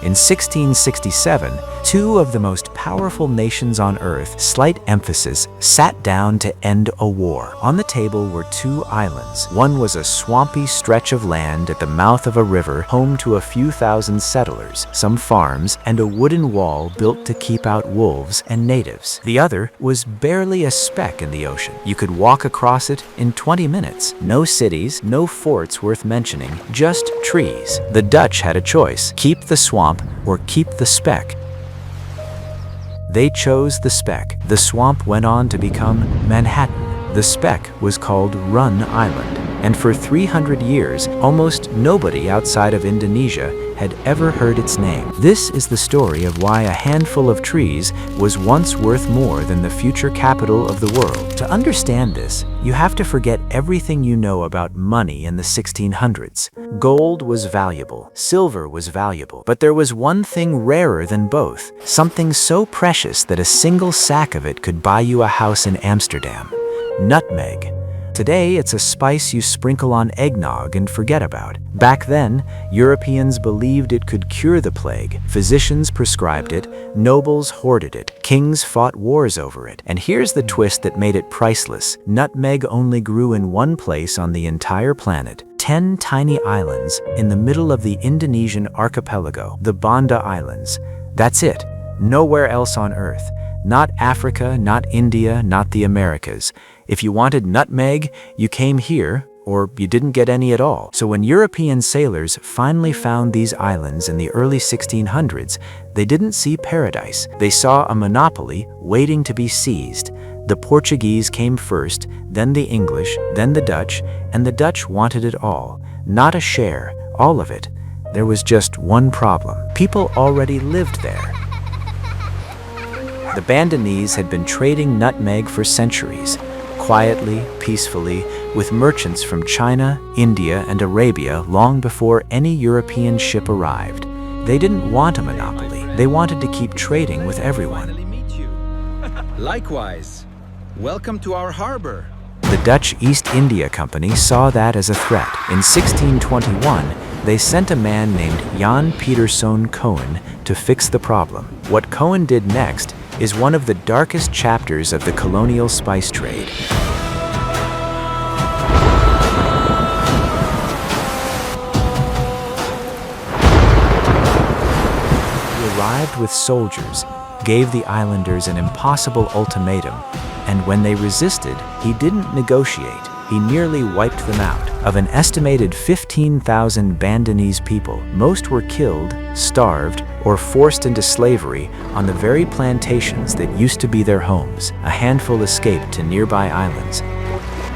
In 1667, two of the most powerful nations on Earth, slight emphasis, sat down to end a war. On the table were two islands. One was a swampy stretch of land at the mouth of a river, home to a few thousand settlers, some farms, and a wooden wall built to keep out wolves and natives. The other was barely a speck in the ocean. You could walk across it in 20 minutes. No cities, no forts worth mentioning, just trees. The Dutch had a choice: keep the swamp or keep the speck. They chose the speck. The swamp went on to become Manhattan. The speck was called Run Island, and for 300 years, almost nobody outside of Indonesia had ever heard its name. This is the story of why a handful of trees was once worth more than the future capital of the world. To understand this, you have to forget everything you know about money in the 1600s. Gold was valuable, silver was valuable, but there was one thing rarer than both, something so precious that a single sack of it could buy you a house in Amsterdam: nutmeg. Today, it's a spice you sprinkle on eggnog and forget about. Back then, Europeans believed it could cure the plague. Physicians prescribed it, nobles hoarded it, kings fought wars over it. And here's the twist that made it priceless: nutmeg only grew in one place on the entire planet. 10 tiny islands in the middle of the Indonesian archipelago, the Banda Islands. That's it. Nowhere else on Earth. Not Africa, not India, not the Americas. If you wanted nutmeg, you came here, or you didn't get any at all. So when European sailors finally found these islands in the early 1600s, they didn't see paradise. They saw a monopoly waiting to be seized. The Portuguese came first, then the English, then the Dutch, and the Dutch wanted it all. Not a share, all of it. There was just one problem. People already lived there. The Bandanese had been trading nutmeg for centuries, quietly, peacefully, with merchants from China, India, and Arabia long before any European ship arrived. They didn't want a monopoly. They wanted to keep trading with everyone. Likewise. Welcome to our harbor. The Dutch East India Company saw that as a threat. In 1621, they sent a man named Jan Pieterszoon Cohen to fix the problem. What Cohen did next is one of the darkest chapters of the colonial spice trade. He arrived with soldiers, gave the islanders an impossible ultimatum, and when they resisted, he didn't negotiate. He nearly wiped them out. Of an estimated 15,000 Bandanese people, most were killed, starved, or forced into slavery on the very plantations that used to be their homes. A handful escaped to nearby islands.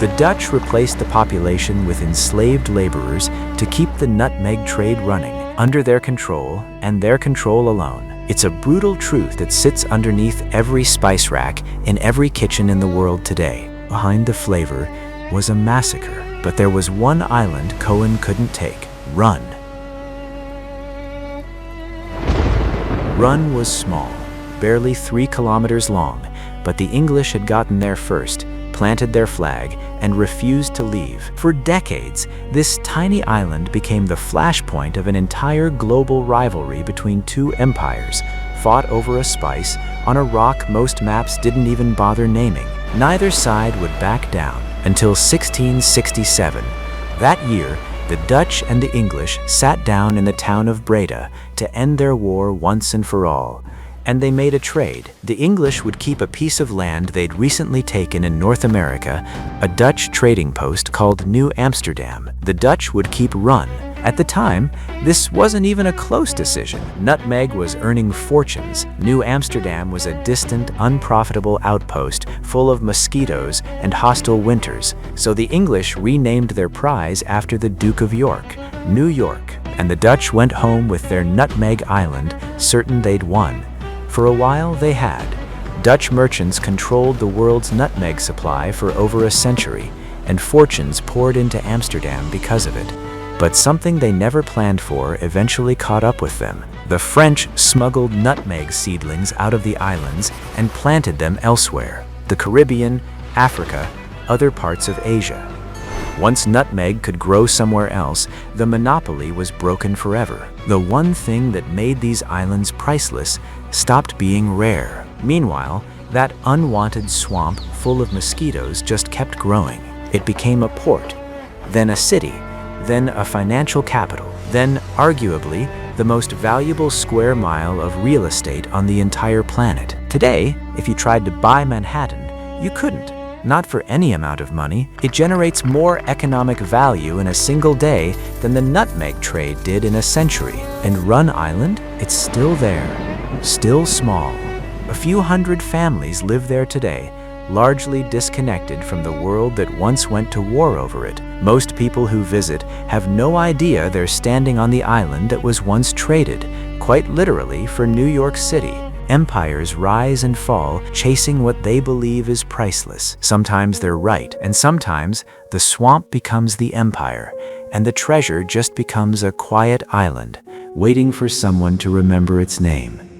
The Dutch replaced the population with enslaved laborers to keep the nutmeg trade running, under their control and their control alone. It's a brutal truth that sits underneath every spice rack in every kitchen in the world today. Behind the flavor was a massacre, but there was one island Cohen couldn't take: Run. Run was small, barely 3 kilometers long, but the English had gotten there first, planted their flag, and refused to leave. For decades, this tiny island became the flashpoint of an entire global rivalry between two empires, fought over a spice on a rock most maps didn't even bother naming. Neither side would back down until 1667. That year, the Dutch and the English sat down in the town of Breda to end their war once and for all. And they made a trade. The English would keep a piece of land they'd recently taken in North America, a Dutch trading post called New Amsterdam. The Dutch would keep Run. At the time, this wasn't even a close decision. Nutmeg was earning fortunes. New Amsterdam was a distant, unprofitable outpost full of mosquitoes and hostile winters. So the English renamed their prize after the Duke of York, New York. And the Dutch went home with their Nutmeg Island, certain they'd won. For a while, they had. Dutch merchants controlled the world's nutmeg supply for over a century, and fortunes poured into Amsterdam because of it. But something they never planned for eventually caught up with them. The French smuggled nutmeg seedlings out of the islands and planted them elsewhere: the Caribbean, Africa, other parts of Asia. Once nutmeg could grow somewhere else, the monopoly was broken forever. The one thing that made these islands priceless stopped being rare. Meanwhile, that unwanted swamp full of mosquitoes just kept growing. It became a port, then a city, then a financial capital, then, arguably, the most valuable square mile of real estate on the entire planet. Today, if you tried to buy Manhattan, you couldn't. Not for any amount of money. It generates more economic value in a single day than the nutmeg trade did in a century. And Run Island, it's still there, still small. A few hundred families live there today, largely disconnected from the world that once went to war over it. Most people who visit have no idea they're standing on the island that was once traded, quite literally, for New York City. Empires rise and fall, chasing what they believe is priceless. Sometimes they're right, and sometimes the swamp becomes the empire, and the treasure just becomes a quiet island, waiting for someone to remember its name.